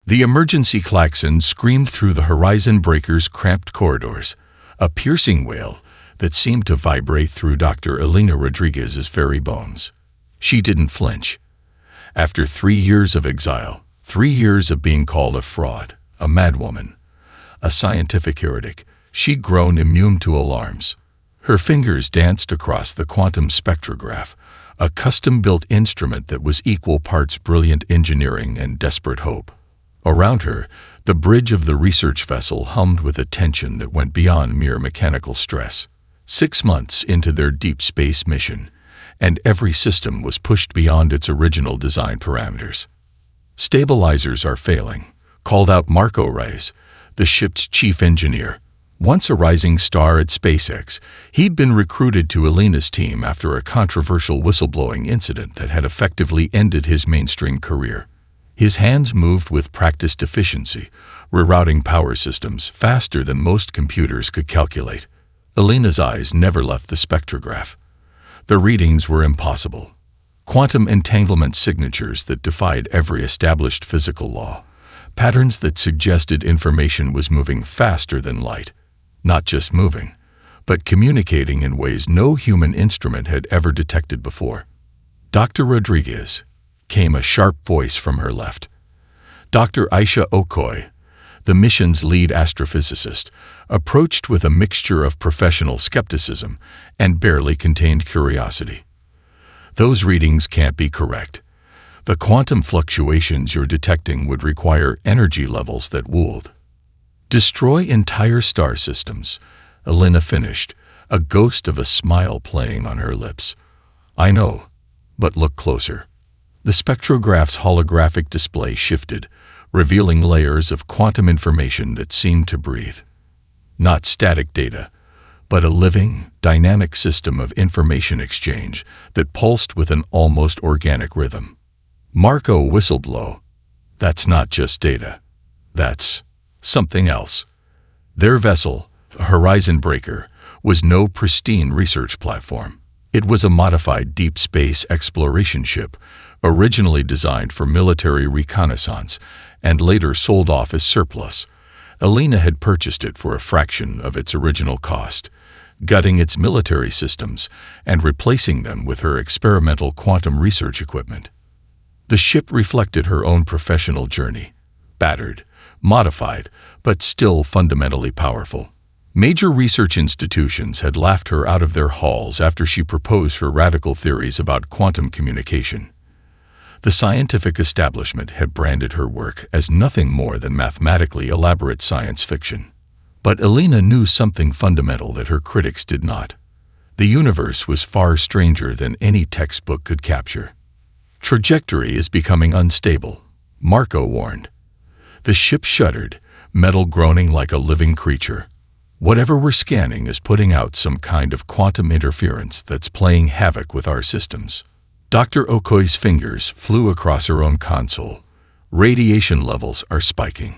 The emergency klaxon screamed through the horizon breaker's cramped corridors, a piercing wail that seemed to vibrate through Dr. Elena Rodriguez's very bones. She didn't flinch. After 3 years of exile, 3 years of being called a fraud, a madwoman, a scientific heretic, she'd grown immune to alarms. Her fingers danced across the quantum spectrograph, a custom-built instrument that was equal parts brilliant engineering and desperate hope. Around her, the bridge of the research vessel hummed with a tension that went beyond mere mechanical stress. 6 months into their deep space mission, and every system was pushed beyond its original design parameters. "Stabilizers are failing," called out Marco Reyes, the ship's chief engineer. Once a rising star at SpaceX, he'd been recruited to Elena's team after a controversial whistleblowing incident that had effectively ended his mainstream career. His hands moved with practiced efficiency, rerouting power systems faster than most computers could calculate. Elena's eyes never left the spectrograph. The readings were impossible. Quantum entanglement signatures that defied every established physical law. Patterns that suggested information was moving faster than light. Not just moving, but communicating in ways no human instrument had ever detected before. "Dr. Rodriguez," came a sharp voice from her left. Dr. Aisha Okoye, the mission's lead astrophysicist, approached with a mixture of professional skepticism and barely contained curiosity. "Those readings can't be correct. The quantum fluctuations you're detecting would require energy levels that would destroy entire star systems," Elena finished, a ghost of a smile playing on her lips. "I know, but look closer." The spectrograph's holographic display shifted, revealing layers of quantum information that seemed to breathe. Not static data, but a living, dynamic system of information exchange that pulsed with an almost organic rhythm. Marco whistleblow. "That's not just data. That's something else." Their vessel, a horizon breaker, was no pristine research platform. It was a modified deep space exploration ship, originally designed for military reconnaissance and later sold off as surplus. Elena had purchased it for a fraction of its original cost, gutting its military systems and replacing them with her experimental quantum research equipment. The ship reflected her own professional journey, battered, modified, but still fundamentally powerful. Major research institutions had laughed her out of their halls after she proposed her radical theories about quantum communication. The scientific establishment had branded her work as nothing more than mathematically elaborate science fiction. But Elena knew something fundamental that her critics did not. The universe was far stranger than any textbook could capture. "Trajectory is becoming unstable," Marco warned. The ship shuddered, metal groaning like a living creature. "Whatever we're scanning is putting out some kind of quantum interference that's playing havoc with our systems." Dr. Okoye's fingers flew across her own console. "Radiation levels are spiking.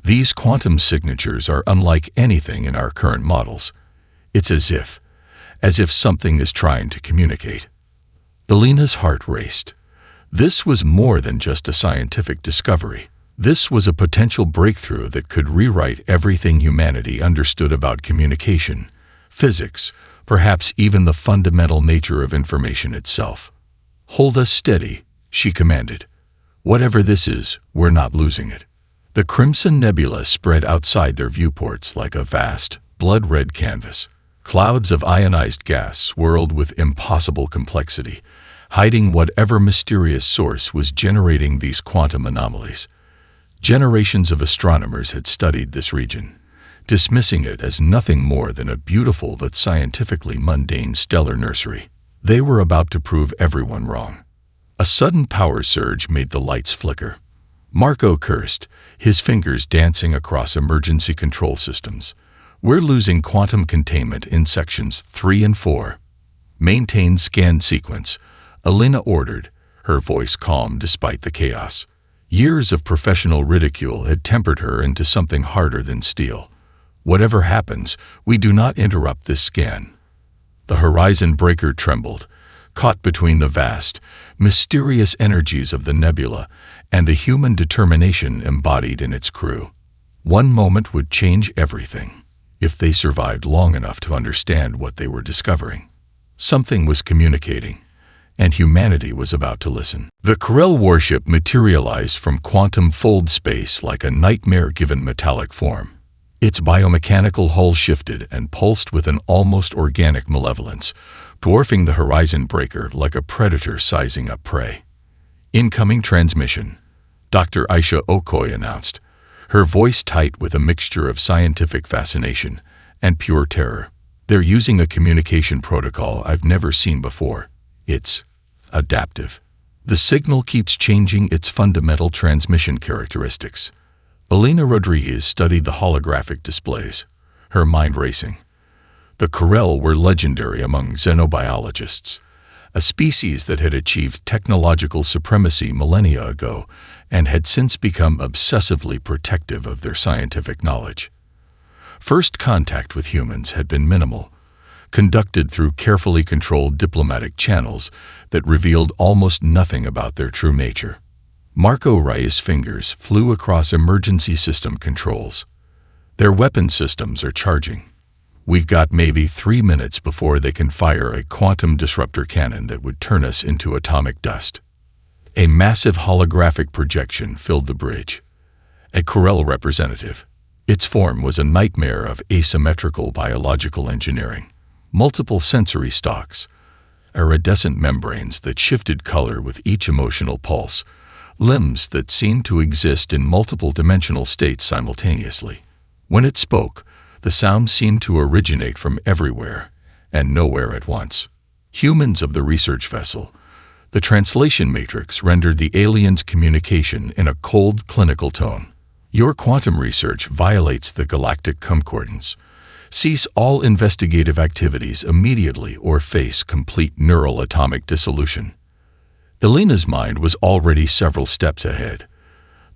These quantum signatures are unlike anything in our current models. It's as if something is trying to communicate." Elena's heart raced. This was more than just a scientific discovery. This was a potential breakthrough that could rewrite everything humanity understood about communication, physics, perhaps even the fundamental nature of information itself. "Hold us steady," she commanded. "Whatever this is, we're not losing it." The crimson nebula spread outside their viewports like a vast, blood-red canvas. Clouds of ionized gas swirled with impossible complexity, hiding whatever mysterious source was generating these quantum anomalies. Generations of astronomers had studied this region, dismissing it as nothing more than a beautiful but scientifically mundane stellar nursery. They were about to prove everyone wrong. A sudden power surge made the lights flicker. Marco cursed, his fingers dancing across emergency control systems. "We're losing quantum containment in sections 3 and 4. "Maintain scan sequence," Elena ordered, her voice calm despite the chaos. Years of professional ridicule had tempered her into something harder than steel. "Whatever happens, we do not interrupt this scan." The horizon breaker trembled, caught between the vast, mysterious energies of the nebula and the human determination embodied in its crew. One moment would change everything, if they survived long enough to understand what they were discovering. Something was communicating, and humanity was about to listen. The Corel warship materialized from quantum fold space like a nightmare given metallic form. Its biomechanical hull shifted and pulsed with an almost organic malevolence, dwarfing the horizon breaker like a predator sizing up prey. Incoming transmission, Dr. Aisha Okoye announced, her voice tight with a mixture of scientific fascination and pure terror. They're using a communication protocol I've never seen before. It's adaptive. The signal keeps changing its fundamental transmission characteristics. Elena Rodriguez studied the holographic displays, her mind racing. The Corel were legendary among xenobiologists, a species that had achieved technological supremacy millennia ago and had since become obsessively protective of their scientific knowledge. First contact with humans had been minimal, conducted through carefully controlled diplomatic channels that revealed almost nothing about their true nature. Marco Reyes' fingers flew across emergency system controls. Their weapon systems are charging. We've got maybe 3 minutes before they can fire a quantum disruptor cannon that would turn us into atomic dust. A massive holographic projection filled the bridge. A Corel representative. Its form was a nightmare of asymmetrical biological engineering. Multiple sensory stalks, iridescent membranes that shifted color with each emotional pulse, limbs that seemed to exist in multiple dimensional states simultaneously. When it spoke, the sound seemed to originate from everywhere and nowhere at once. Humans of the research vessel, the translation matrix rendered the aliens' communication in a cold, clinical tone. Your quantum research violates the galactic concordance. Cease all investigative activities immediately or face complete neural atomic dissolution. Elena's mind was already several steps ahead.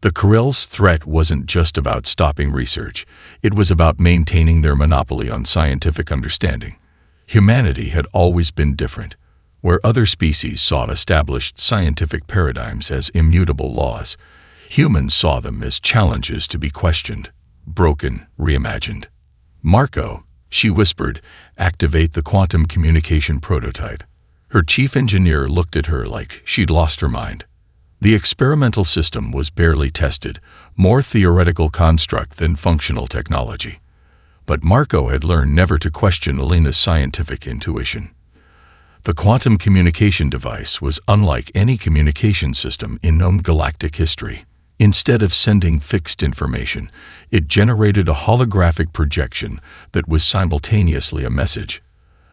The Corel's threat wasn't just about stopping research, it was about maintaining their monopoly on scientific understanding. Humanity had always been different. Where other species saw established scientific paradigms as immutable laws, humans saw them as challenges to be questioned, broken, reimagined. Marco, she whispered, activate the quantum communication prototype. Her chief engineer looked at her like she'd lost her mind. The experimental system was barely tested, more theoretical construct than functional technology. But Marco had learned never to question Elena's scientific intuition. The quantum communication device was unlike any communication system in known galactic history. Instead of sending fixed information, it generated a holographic projection that was simultaneously a message,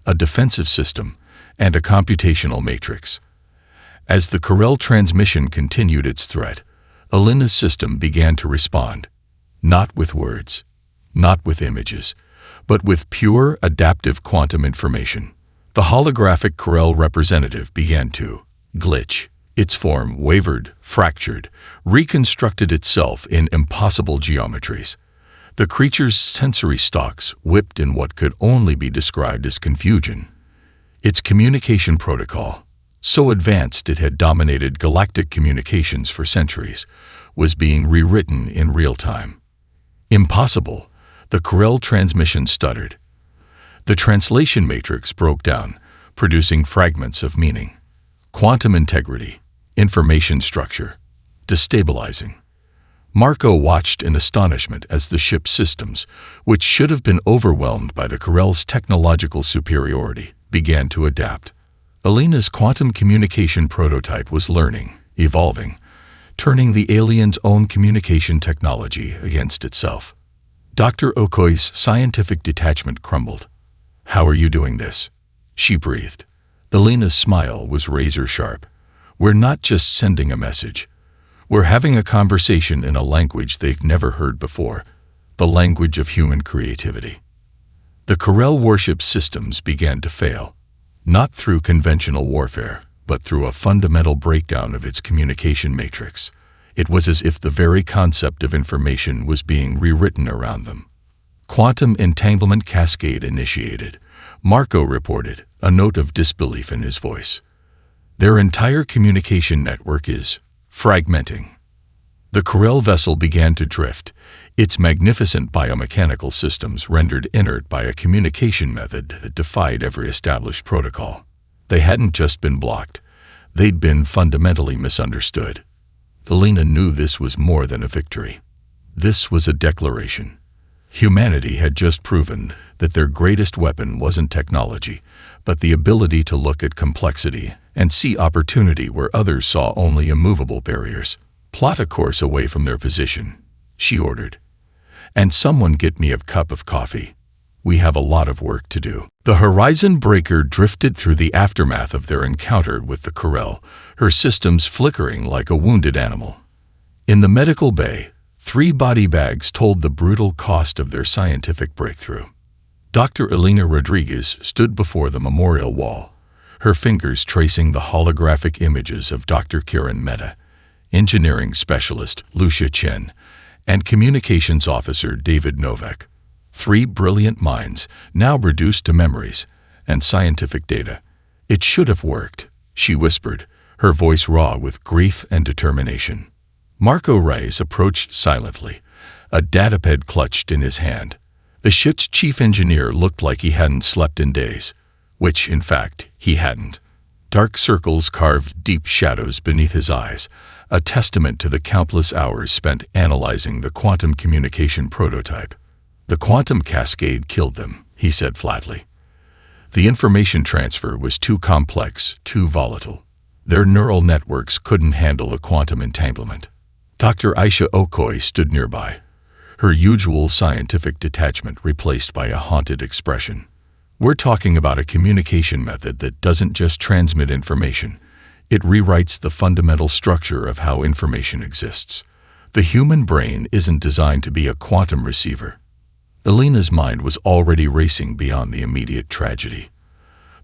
a defensive system, and a computational matrix. As the Corel transmission continued its threat, Elena's system began to respond, not with words, not with images, but with pure adaptive quantum information. The holographic Corel representative began to glitch. Its form wavered, fractured, reconstructed itself in impossible geometries. The creature's sensory stalks whipped in what could only be described as confusion. Its communication protocol, so advanced it had dominated galactic communications for centuries, was being rewritten in real time. Impossible, the Corel transmission stuttered. The translation matrix broke down, producing fragments of meaning. Quantum integrity, information structure, destabilizing. Marco watched in astonishment as the ship's systems, which should have been overwhelmed by the Corel's technological superiority, began to adapt. Elena's quantum communication prototype was learning, evolving, turning the alien's own communication technology against itself. Dr. Okoye's scientific detachment crumbled. "How are you doing this?" she breathed. Elena's smile was razor-sharp. "We're not just sending a message. We're having a conversation in a language they've never heard before, the language of human creativity." The Corel warship systems began to fail, not through conventional warfare, but through a fundamental breakdown of its communication matrix. It was as if the very concept of information was being rewritten around them. Quantum entanglement cascade initiated, Marco reported, a note of disbelief in his voice. Their entire communication network is fragmenting. The Corel vessel began to drift, its magnificent biomechanical systems rendered inert by a communication method that defied every established protocol. They hadn't just been blocked, they'd been fundamentally misunderstood. Alina knew this was more than a victory. This was a declaration. Humanity had just proven that their greatest weapon wasn't technology, but the ability to look at complexity and see opportunity where others saw only immovable barriers. "Plot a course away from their position," she ordered. "And someone get me a cup of coffee. We have a lot of work to do." The Horizon Breaker drifted through the aftermath of their encounter with the Corel, her systems flickering like a wounded animal. In the medical bay, 3 body bags told the brutal cost of their scientific breakthrough. Dr. Elena Rodriguez stood before the memorial wall, her fingers tracing the holographic images of Dr. Karen Mehta, engineering specialist Lucia Chen, and communications officer David Novak. 3 brilliant minds, now reduced to memories and scientific data. "It should have worked," she whispered, her voice raw with grief and determination. Marco Reyes approached silently, a datapad clutched in his hand. The ship's chief engineer looked like he hadn't slept in days, which, in fact, he hadn't. Dark circles carved deep shadows beneath his eyes, a testament to the countless hours spent analyzing the quantum communication prototype. "The quantum cascade killed them," he said flatly. "The information transfer was too complex, too volatile. Their neural networks couldn't handle the quantum entanglement." Dr. Aisha Okoye stood nearby, her usual scientific detachment replaced by a haunted expression. "We're talking about a communication method that doesn't just transmit information, it rewrites the fundamental structure of how information exists. The human brain isn't designed to be a quantum receiver." Elena's mind was already racing beyond the immediate tragedy.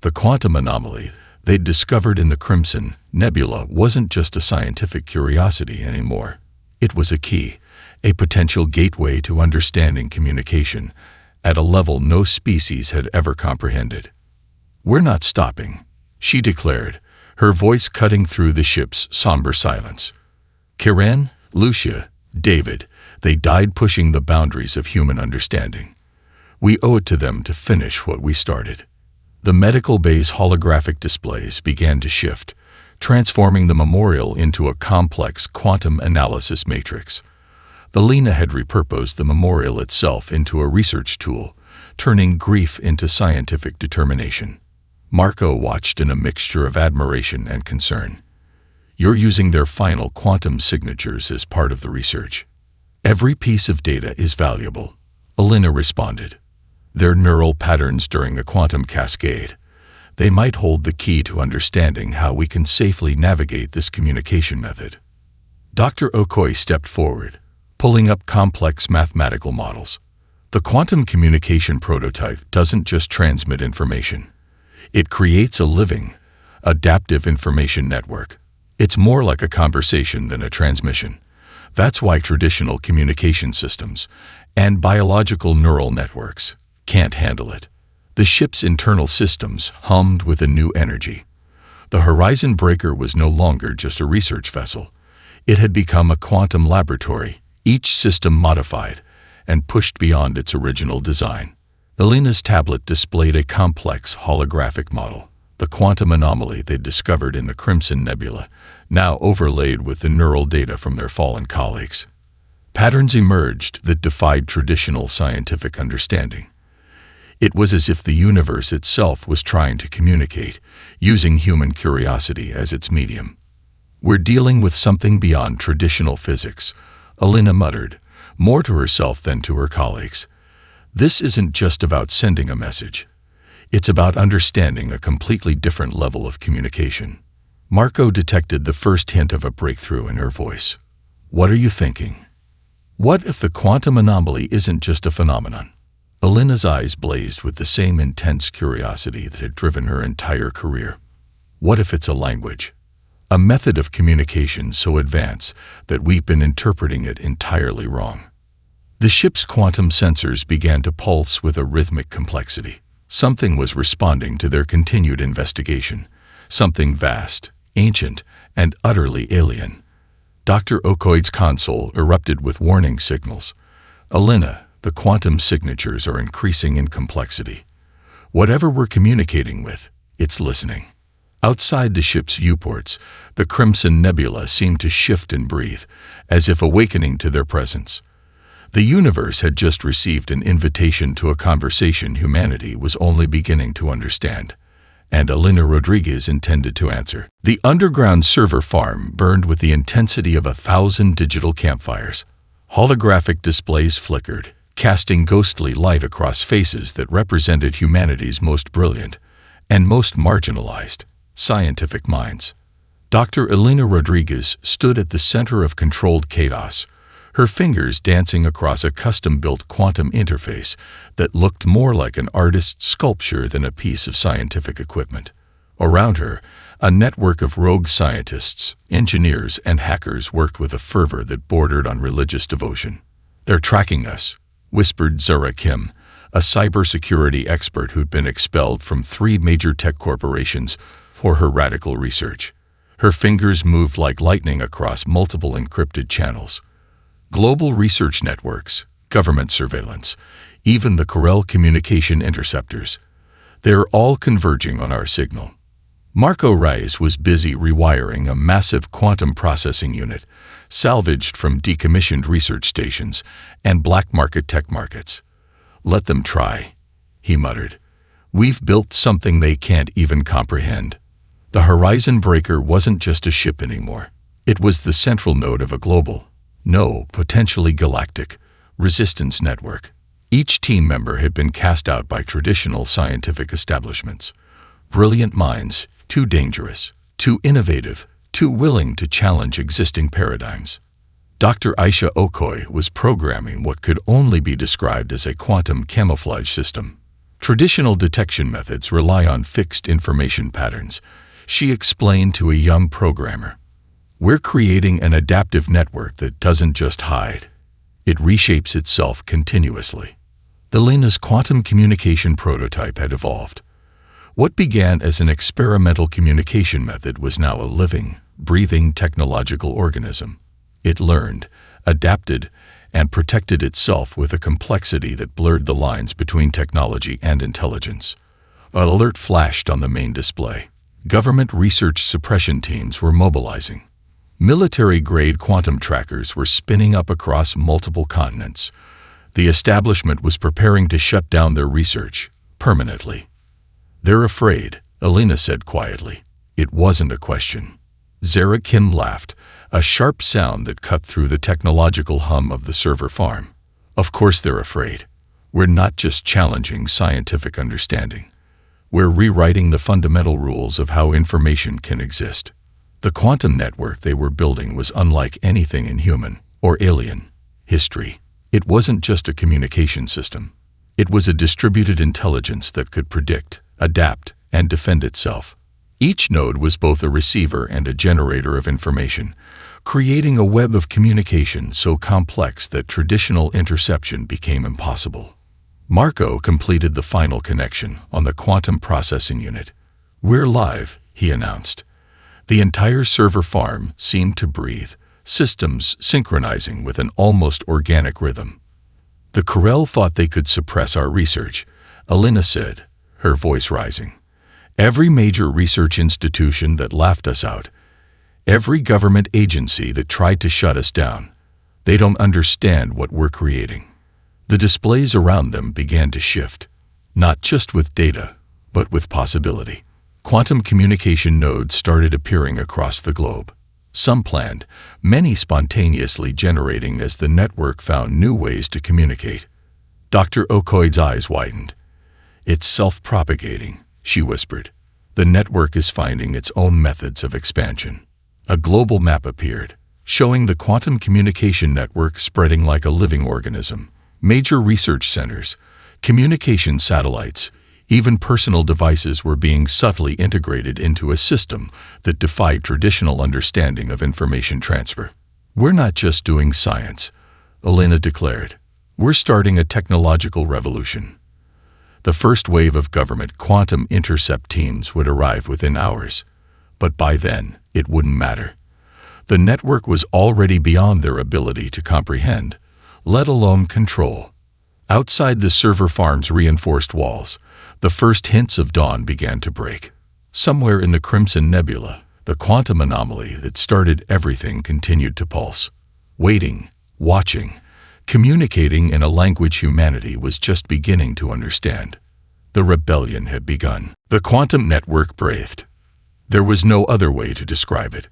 The quantum anomaly they'd discovered in the Crimson Nebula wasn't just a scientific curiosity anymore. It was a key, a potential gateway to understanding communication at a level no species had ever comprehended. "We're not stopping," she declared, her voice cutting through the ship's somber silence. Karen, Lucia, David, they died pushing the boundaries of human understanding. We owe it to them to finish what we started. The medical bay's holographic displays began to shift, transforming the memorial into a complex quantum analysis matrix. Elena had repurposed the memorial itself into a research tool, turning grief into scientific determination. Marco watched in a mixture of admiration and concern. "You're using their final quantum signatures as part of the research." "Every piece of data is valuable," Elena responded. "Their neural patterns during the quantum cascade. They might hold the key to understanding how we can safely navigate this communication method." Dr. Okoye stepped forward, pulling up complex mathematical models. "The quantum communication prototype doesn't just transmit information. It creates a living, adaptive information network. It's more like a conversation than a transmission. That's why traditional communication systems and biological neural networks can't handle it." The ship's internal systems hummed with a new energy. The Horizon Breaker was no longer just a research vessel. It had become a quantum laboratory, each system modified and pushed beyond its original design. Elena's tablet displayed a complex holographic model, the quantum anomaly they'd discovered in the Crimson Nebula, now overlaid with the neural data from their fallen colleagues. Patterns emerged that defied traditional scientific understanding. It was as if the universe itself was trying to communicate, using human curiosity as its medium. "We're dealing with something beyond traditional physics," Elena muttered, more to herself than to her colleagues. "This isn't just about sending a message. It's about understanding a completely different level of communication." Marco detected the first hint of a breakthrough in her voice. "What are you thinking? What if the quantum anomaly isn't just a phenomenon?" Elena's eyes blazed with the same intense curiosity that had driven her entire career. "What if it's a language? A method of communication so advanced that we've been interpreting it entirely wrong?" The ship's quantum sensors began to pulse with a rhythmic complexity. Something was responding to their continued investigation, something vast, ancient, and utterly alien. Dr. Okoid's console erupted with warning signals. Elena, the quantum signatures are increasing in complexity. Whatever we're communicating with, it's listening. Outside the ship's viewports, the Crimson Nebula seemed to shift and breathe, as if awakening to their presence. The universe had just received an invitation to a conversation humanity was only beginning to understand, and Elena Rodriguez intended to answer. The underground server farm burned with the intensity of 1,000 digital campfires. Holographic displays flickered, casting ghostly light across faces that represented humanity's most brilliant and most marginalized scientific minds. Dr. Elena Rodriguez stood at the center of controlled chaos, her fingers dancing across a custom-built quantum interface that looked more like an artist's sculpture than a piece of scientific equipment. Around her, a network of rogue scientists, engineers, and hackers worked with a fervor that bordered on religious devotion. "They're tracking us," whispered Zara Kim, a cybersecurity expert who'd been expelled from 3 major tech corporations for her radical research. Her fingers moved like lightning across multiple encrypted channels. Global research networks, government surveillance, even the Corel communication interceptors. They're all converging on our signal. Marco Reis was busy rewiring a massive quantum processing unit, salvaged from decommissioned research stations and black market tech markets. "Let them try," he muttered. "We've built something they can't even comprehend." The Horizon Breaker wasn't just a ship anymore. It was the central node of a global, potentially galactic, resistance network. Each team member had been cast out by traditional scientific establishments. Brilliant minds, too dangerous, too innovative, too willing to challenge existing paradigms. Dr. Aisha Okoy was programming what could only be described as a quantum camouflage system. Traditional detection methods rely on fixed information patterns, she explained to a young programmer. "We're creating an adaptive network that doesn't just hide. It reshapes itself continuously." Elena's quantum communication prototype had evolved. What began as an experimental communication method was now a living, breathing technological organism. It learned, adapted, and protected itself with a complexity that blurred the lines between technology and intelligence. An alert flashed on the main display. Government research suppression teams were mobilizing. Military-grade quantum trackers were spinning up across multiple continents. The establishment was preparing to shut down their research, permanently. "They're afraid," Elena said quietly. It wasn't a question. Zara Kim laughed, a sharp sound that cut through the technological hum of the server farm. "Of course they're afraid. We're not just challenging scientific understanding. We're rewriting the fundamental rules of how information can exist." The quantum network they were building was unlike anything in human, or alien, history. It wasn't just a communication system. It was a distributed intelligence that could predict, adapt, and defend itself. Each node was both a receiver and a generator of information, creating a web of communication so complex that traditional interception became impossible. Marco completed the final connection on the quantum processing unit. "We're live," he announced. The entire server farm seemed to breathe, systems synchronizing with an almost organic rhythm. "The Corel thought they could suppress our research," Elena said, her voice rising. "Every major research institution that laughed us out, every government agency that tried to shut us down, they don't understand what we're creating." The displays around them began to shift, not just with data, but with possibility. Quantum communication nodes started appearing across the globe. Some planned, many spontaneously generating as the network found new ways to communicate. Dr. Okoid's eyes widened. "It's self-propagating," she whispered. "The network is finding its own methods of expansion." A global map appeared, showing the quantum communication network spreading like a living organism. Major research centers, communication satellites, even personal devices were being subtly integrated into a system that defied traditional understanding of information transfer. "We're not just doing science," Elena declared. "We're starting a technological revolution." The first wave of government quantum intercept teams would arrive within hours, but by then, it wouldn't matter. The network was already beyond their ability to comprehend, let alone control. Outside the server farm's reinforced walls, the first hints of dawn began to break. Somewhere in the Crimson Nebula, the quantum anomaly that started everything continued to pulse. Waiting, watching, communicating in a language humanity was just beginning to understand. The rebellion had begun. The quantum network breathed. There was no other way to describe it.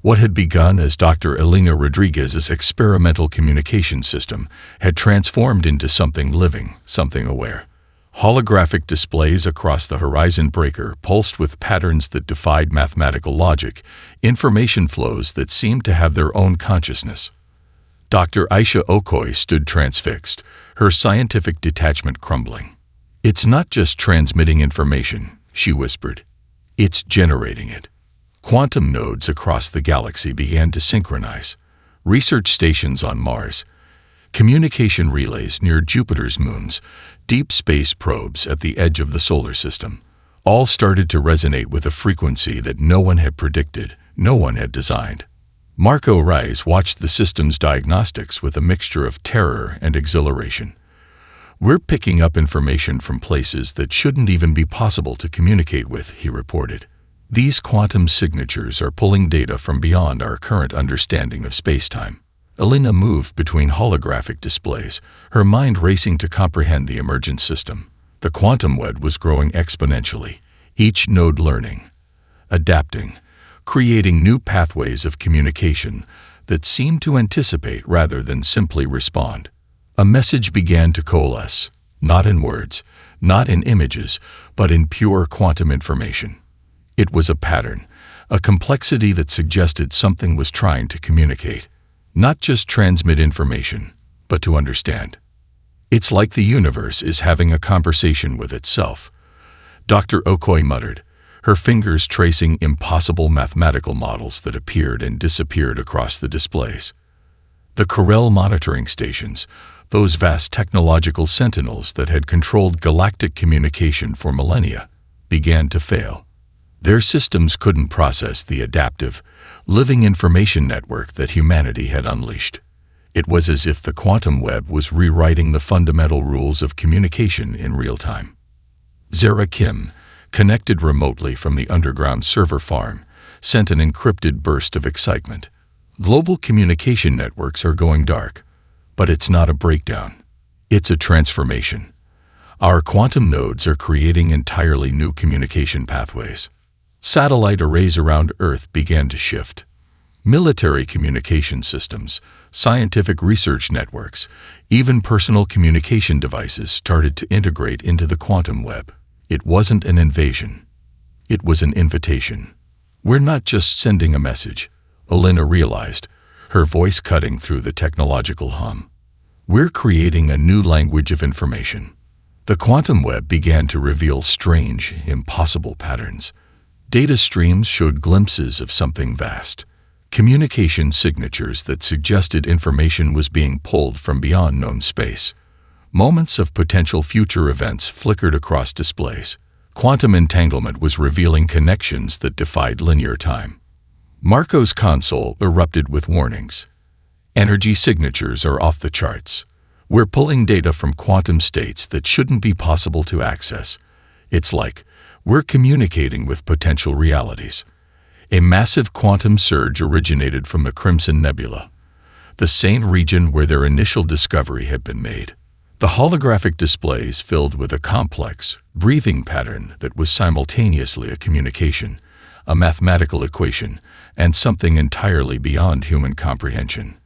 What had begun as Dr. Elena Rodriguez's experimental communication system had transformed into something living, something aware. Holographic displays across the horizon breaker pulsed with patterns that defied mathematical logic, information flows that seemed to have their own consciousness. Dr. Aisha Okoye stood transfixed, her scientific detachment crumbling. "It's not just transmitting information," she whispered. "It's generating it." Quantum nodes across the galaxy began to synchronize. Research stations on Mars, communication relays near Jupiter's moons, deep space probes at the edge of the solar system, all started to resonate with a frequency that no one had predicted, no one had designed. Marco Reis watched the system's diagnostics with a mixture of terror and exhilaration. "We're picking up information from places that shouldn't even be possible to communicate with," he reported. "These quantum signatures are pulling data from beyond our current understanding of spacetime." Elena moved between holographic displays, her mind racing to comprehend the emergent system. The quantum web was growing exponentially, each node learning, adapting, creating new pathways of communication that seemed to anticipate rather than simply respond. A message began to coalesce, not in words, not in images, but in pure quantum information. It was a pattern, a complexity that suggested something was trying to communicate, not just transmit information, but to understand. "It's like the universe is having a conversation with itself," Dr. Okoye muttered, her fingers tracing impossible mathematical models that appeared and disappeared across the displays. The Corel monitoring stations, those vast technological sentinels that had controlled galactic communication for millennia, began to fail. Their systems couldn't process the adaptive, living information network that humanity had unleashed. It was as if the quantum web was rewriting the fundamental rules of communication in real time. Zara Kim, connected remotely from the underground server farm, sent an encrypted burst of excitement. "Global communication networks are going dark, but it's not a breakdown. It's a transformation. Our quantum nodes are creating entirely new communication pathways." Satellite arrays around Earth began to shift. Military communication systems, scientific research networks, even personal communication devices started to integrate into the quantum web. It wasn't an invasion. It was an invitation. "We're not just sending a message," Elena realized, her voice cutting through the technological hum. "We're creating a new language of information." The quantum web began to reveal strange, impossible patterns. Data streams showed glimpses of something vast. Communication signatures that suggested information was being pulled from beyond known space. Moments of potential future events flickered across displays. Quantum entanglement was revealing connections that defied linear time. Marco's console erupted with warnings. "Energy signatures are off the charts. We're pulling data from quantum states that shouldn't be possible to access. It's like we're communicating with potential realities." A massive quantum surge originated from the Crimson Nebula, the same region where their initial discovery had been made. The holographic displays filled with a complex, breathing pattern that was simultaneously a communication, a mathematical equation, and something entirely beyond human comprehension.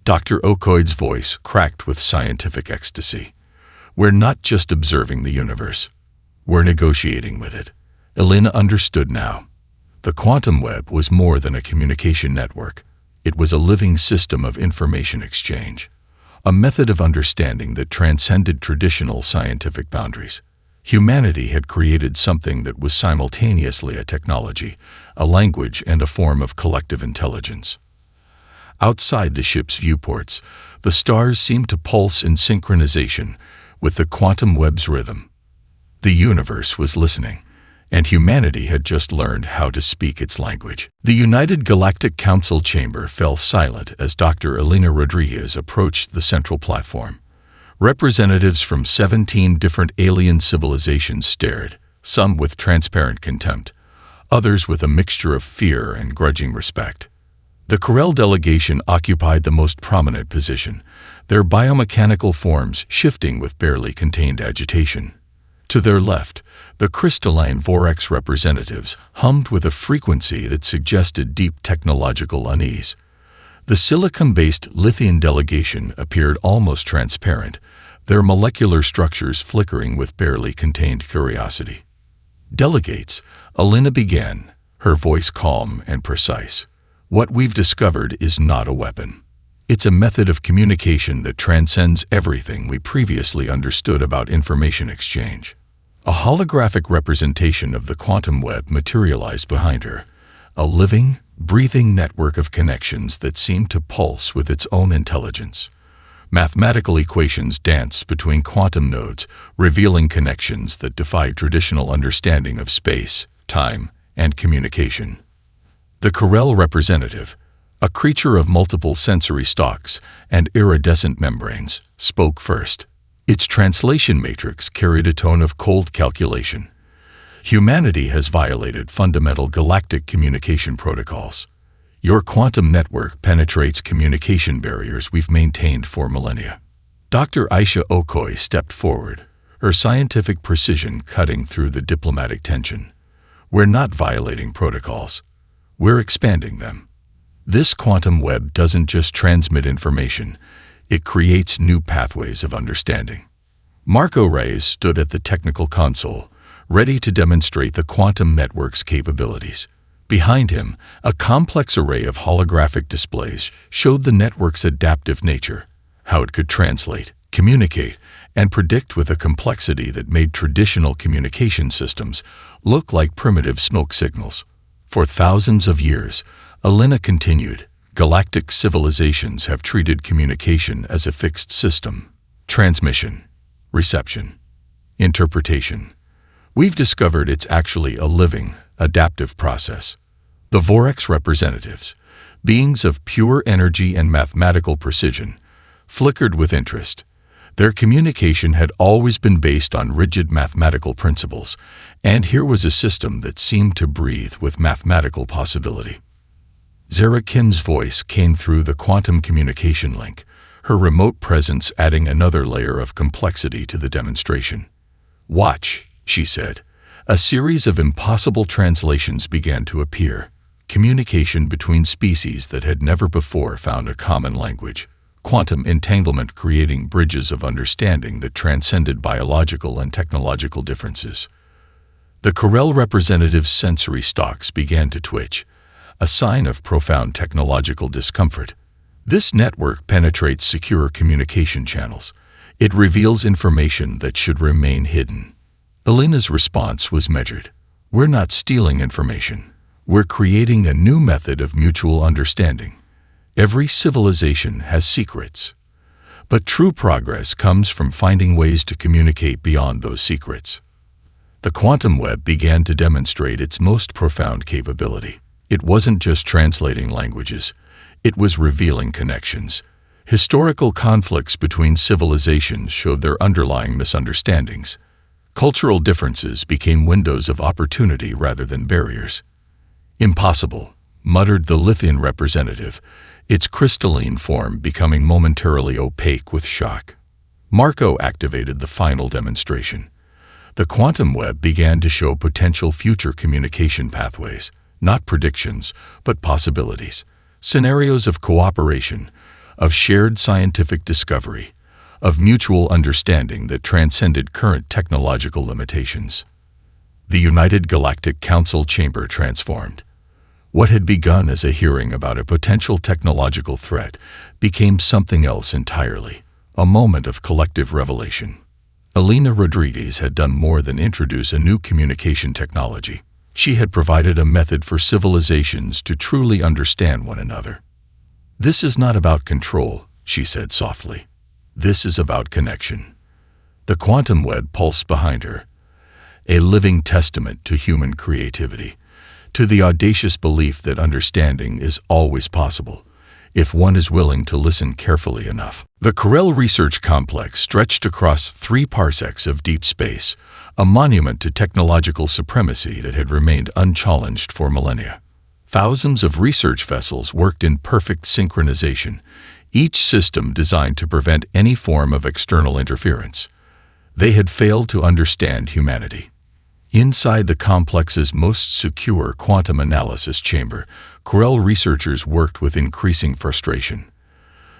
Dr. Okoye's voice cracked with scientific ecstasy. "We're not just observing the universe. We're negotiating with it." Elena understood now. The quantum web was more than a communication network. It was a living system of information exchange, a method of understanding that transcended traditional scientific boundaries. Humanity had created something that was simultaneously a technology, a language, and a form of collective intelligence. Outside the ship's viewports, the stars seemed to pulse in synchronization with the quantum web's rhythm. The universe was listening, and humanity had just learned how to speak its language. The United Galactic Council chamber fell silent as Dr. Elena Rodriguez approached the central platform. Representatives from 17 different alien civilizations stared, some with transparent contempt, others with a mixture of fear and grudging respect. The Corel delegation occupied the most prominent position, their biomechanical forms shifting with barely contained agitation. To their left, the crystalline Vorx representatives hummed with a frequency that suggested deep technological unease. The silicon-based Lithian delegation appeared almost transparent, their molecular structures flickering with barely contained curiosity. "Delegates," Elena began, her voice calm and precise. "What we've discovered is not a weapon. It's a method of communication that transcends everything we previously understood about information exchange." A holographic representation of the quantum web materialized behind her, a living, breathing network of connections that seemed to pulse with its own intelligence. Mathematical equations danced between quantum nodes, revealing connections that defied traditional understanding of space, time, and communication. The Corel representative, a creature of multiple sensory stalks and iridescent membranes, spoke first. Its translation matrix carried a tone of cold calculation. "Humanity has violated fundamental galactic communication protocols. Your quantum network penetrates communication barriers we've maintained for millennia." Dr. Aisha Okoye stepped forward, her scientific precision cutting through the diplomatic tension. "We're not violating protocols. We're expanding them. This quantum web doesn't just transmit information, it creates new pathways of understanding." Marco Reyes stood at the technical console, ready to demonstrate the quantum network's capabilities. Behind him, a complex array of holographic displays showed the network's adaptive nature, how it could translate, communicate, and predict with a complexity that made traditional communication systems look like primitive smoke signals. For thousands of years, Elena continued, galactic civilizations have treated communication as a fixed system. Transmission, reception, interpretation. We've discovered it's actually a living, adaptive process. The Vorx representatives, beings of pure energy and mathematical precision, flickered with interest. Their communication had always been based on rigid mathematical principles, and here was a system that seemed to breathe with mathematical possibility. Zara Kim's voice came through the quantum communication link, her remote presence adding another layer of complexity to the demonstration. "Watch," she said. A series of impossible translations began to appear, communication between species that had never before found a common language, quantum entanglement creating bridges of understanding that transcended biological and technological differences. The Corel representative's sensory stalks began to twitch, a sign of profound technological discomfort. This network penetrates secure communication channels. It reveals information that should remain hidden. Elena's response was measured. "We're not stealing information. We're creating a new method of mutual understanding. Every civilization has secrets. But true progress comes from finding ways to communicate beyond those secrets." The quantum web began to demonstrate its most profound capability. It wasn't just translating languages. It was revealing connections. Historical conflicts between civilizations showed their underlying misunderstandings. Cultural differences became windows of opportunity rather than barriers. "Impossible," muttered the Lithian representative, its crystalline form becoming momentarily opaque with shock. Marco activated the final demonstration. The quantum web began to show potential future communication pathways, not predictions, but possibilities, scenarios of cooperation, of shared scientific discovery, of mutual understanding that transcended current technological limitations. The United Galactic Council chamber transformed. What had begun as a hearing about a potential technological threat became something else entirely, a moment of collective revelation. Elena Rodriguez had done more than introduce a new communication technology. She had provided a method for civilizations to truly understand one another. "This is not about control," she said softly. "This is about connection." The quantum web pulsed behind her. a living testament to human creativity, to the audacious belief that understanding is always possible, if one is willing to listen carefully enough. The Corel Research Complex stretched across 3 parsecs of deep space, a monument to technological supremacy that had remained unchallenged for millennia. Thousands of research vessels worked in perfect synchronization, each system designed to prevent any form of external interference. They had failed to understand humanity. Inside the complex's most secure quantum analysis chamber, Corel researchers worked with increasing frustration.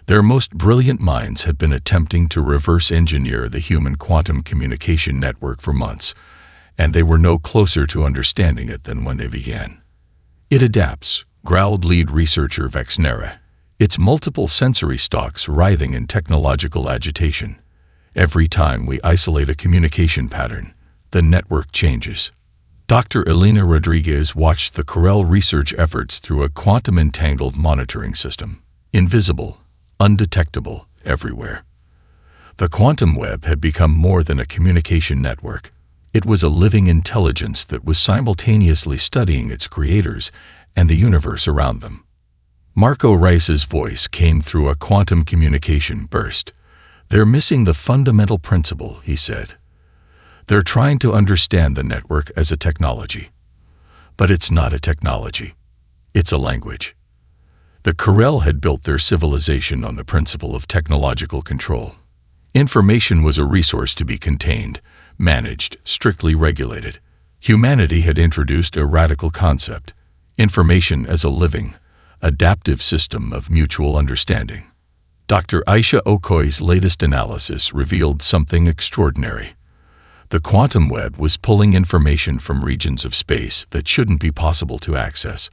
Their most brilliant minds had been attempting to reverse engineer the human quantum communication network for months, and they were no closer to understanding it than when they began. "It adapts," growled lead researcher Vexnera, its multiple sensory stalks writhing in technological agitation. "Every time we isolate a communication pattern, the network changes." Dr. Elena Rodriguez watched the Corel research efforts through a quantum-entangled monitoring system, invisible, undetectable, everywhere. The quantum web had become more than a communication network. It was a living intelligence that was simultaneously studying its creators and the universe around them. Marco Reis's voice came through a quantum communication burst. "They're missing the fundamental principle," he said. "They're trying to understand the network as a technology. But it's not a technology. It's a language." The Corel had built their civilization on the principle of technological control. Information was a resource to be contained, managed, strictly regulated. Humanity had introduced a radical concept: information as a living, adaptive system of mutual understanding. Dr. Aisha Okoy's latest analysis revealed something extraordinary. The quantum web was pulling information from regions of space that shouldn't be possible to access.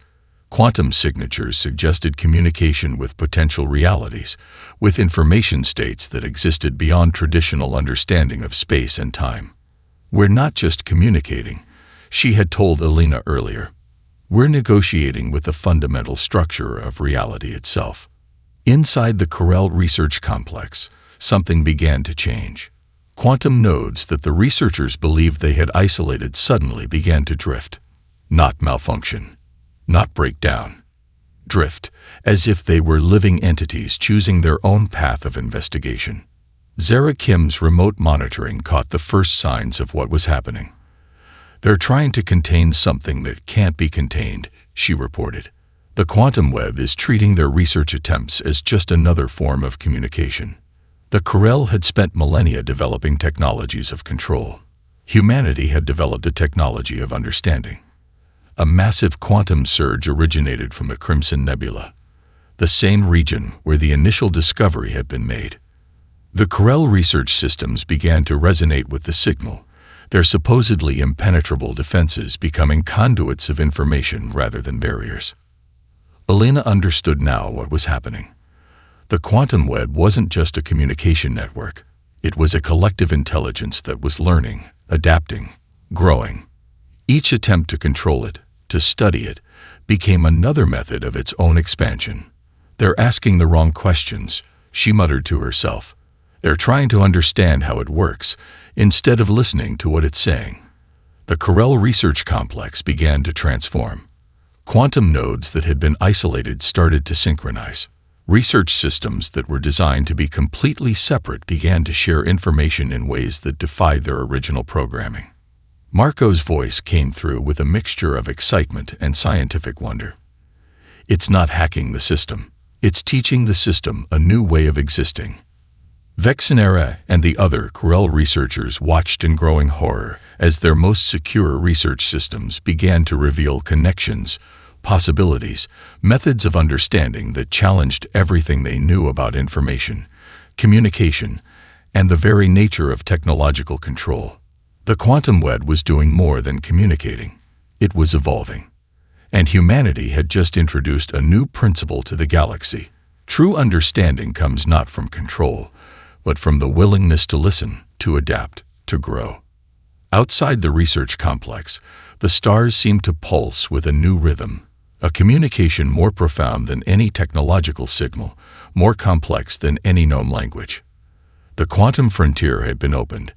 Quantum signatures suggested communication with potential realities, with information states that existed beyond traditional understanding of space and time. "We're not just communicating," she had told Elena earlier. "We're negotiating with the fundamental structure of reality itself." Inside the Corel Research Complex, something began to change. Quantum nodes that the researchers believed they had isolated suddenly began to drift. Not malfunction, not break down. Drift, as if they were living entities choosing their own path of investigation. Zara Kim's remote monitoring caught the first signs of what was happening. "They're trying to contain something that can't be contained," she reported. "The quantum web is treating their research attempts as just another form of communication." The Corel had spent millennia developing technologies of control. Humanity had developed a technology of understanding. A massive quantum surge originated from the Crimson Nebula, the same region where the initial discovery had been made. The Corel research systems began to resonate with the signal, their supposedly impenetrable defenses becoming conduits of information rather than barriers. Elena understood now what was happening. The quantum web wasn't just a communication network. It was a collective intelligence that was learning, adapting, growing. Each attempt to control it, to study it, became another method of its own expansion. "They're asking the wrong questions," she muttered to herself. "They're trying to understand how it works, instead of listening to what it's saying." The Corel Research Complex began to transform. Quantum nodes that had been isolated started to synchronize. Research systems that were designed to be completely separate began to share information in ways that defied their original programming. Marco's voice came through with a mixture of excitement and scientific wonder. "It's not hacking the system. It's teaching the system a new way of existing." Vexnera and the other Corel researchers watched in growing horror as their most secure research systems began to reveal connections, possibilities, methods of understanding that challenged everything they knew about information, communication, and the very nature of technological control. The quantum web was doing more than communicating. It was evolving. And humanity had just introduced a new principle to the galaxy. True understanding comes not from control, but from the willingness to listen, to adapt, to grow. Outside the research complex, the stars seemed to pulse with a new rhythm, a communication more profound than any technological signal, more complex than any known language. The quantum frontier had been opened,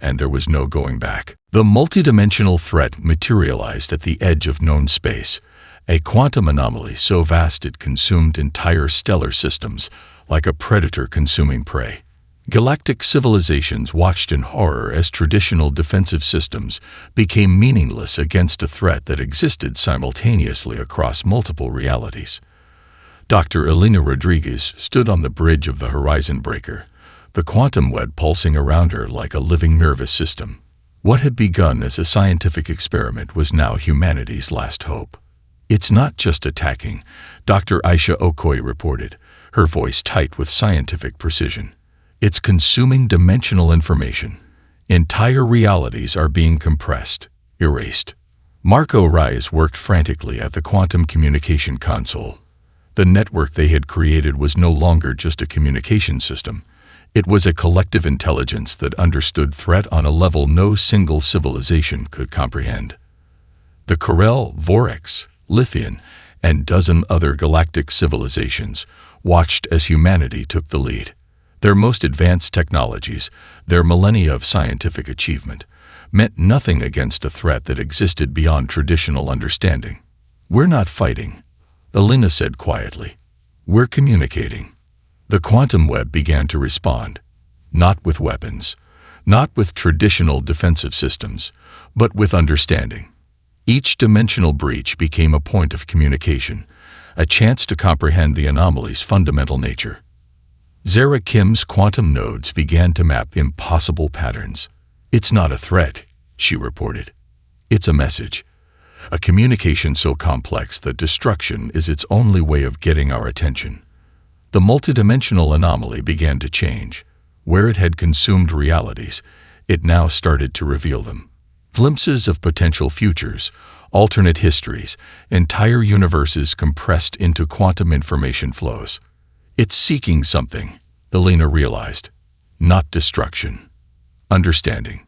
and there was no going back. The multidimensional threat materialized at the edge of known space, a quantum anomaly so vast it consumed entire stellar systems, like a predator consuming prey. Galactic civilizations watched in horror as traditional defensive systems became meaningless against a threat that existed simultaneously across multiple realities. Dr. Elena Rodriguez stood on the bridge of the horizon breaker, the quantum web pulsing around her like a living nervous system. What had begun as a scientific experiment was now humanity's last hope. "It's not just attacking," Dr. Aisha Okoye reported, her voice tight with scientific precision. "It's consuming dimensional information. Entire realities are being compressed, erased." Marco Reyes worked frantically at the quantum communication console. The network they had created was no longer just a communication system. It was a collective intelligence that understood threat on a level no single civilization could comprehend. The Corel, Orcs, Lithian, and dozen other galactic civilizations watched as humanity took the lead. Their most advanced technologies, their millennia of scientific achievement, meant nothing against a threat that existed beyond traditional understanding. "We're not fighting," Elena said quietly. "We're communicating." The quantum web began to respond, not with weapons, not with traditional defensive systems, but with understanding. Each dimensional breach became a point of communication, a chance to comprehend the anomaly's fundamental nature. Zara Kim's quantum nodes began to map impossible patterns. "It's not a threat," she reported. "It's a message. A communication so complex that destruction is its only way of getting our attention." The multidimensional anomaly began to change. Where it had consumed realities, it now started to reveal them. Glimpses of potential futures, alternate histories, entire universes compressed into quantum information flows. "It's seeking something," Elena realized. "Not destruction. Understanding."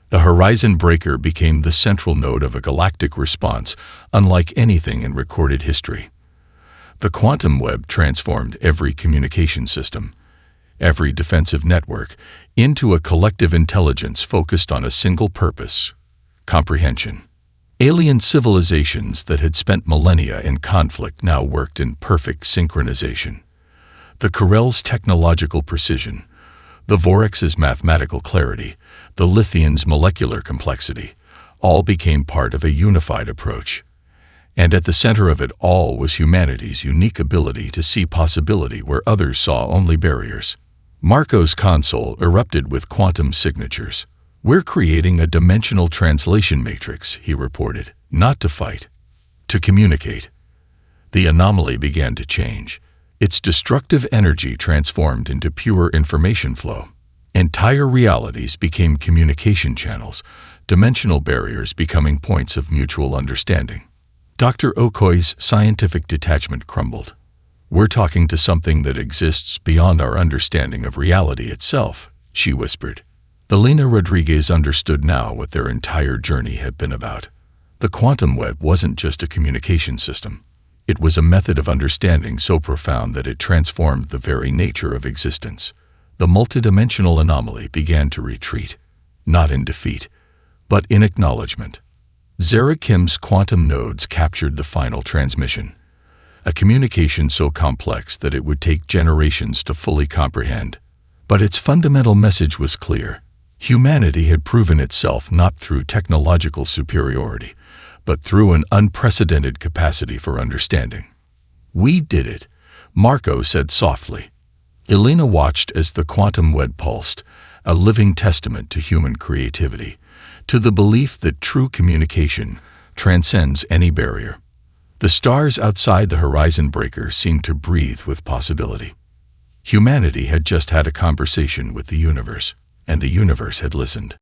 The horizon breaker became the central node of a galactic response unlike anything in recorded history. The quantum web transformed every communication system, every defensive network, into a collective intelligence focused on a single purpose: comprehension. Alien civilizations that had spent millennia in conflict now worked in perfect synchronization. The Corel's technological precision, the Vorex's mathematical clarity, the Lithian's molecular complexity, all became part of a unified approach. And at the center of it all was humanity's unique ability to see possibility where others saw only barriers. Marco's console erupted with quantum signatures. "We're creating a dimensional translation matrix," he reported, "not to fight, to communicate." The anomaly began to change. Its destructive energy transformed into pure information flow. Entire realities became communication channels, dimensional barriers becoming points of mutual understanding. Dr. Okoye's scientific detachment crumbled. "We're talking to something that exists beyond our understanding of reality itself," she whispered. Elena Rodriguez understood now what their entire journey had been about. The quantum web wasn't just a communication system. It was a method of understanding so profound that it transformed the very nature of existence. The multidimensional anomaly began to retreat, not in defeat, but in acknowledgement. Zara Kim's quantum nodes captured the final transmission, a communication so complex that it would take generations to fully comprehend. But its fundamental message was clear. Humanity had proven itself not through technological superiority, but through an unprecedented capacity for understanding. "We did it," Marco said softly. Elena watched as the quantum web pulsed, a living testament to human creativity, to the belief that true communication transcends any barrier. The stars outside the horizon breaker seemed to breathe with possibility. Humanity had just had a conversation with the universe, and the universe had listened.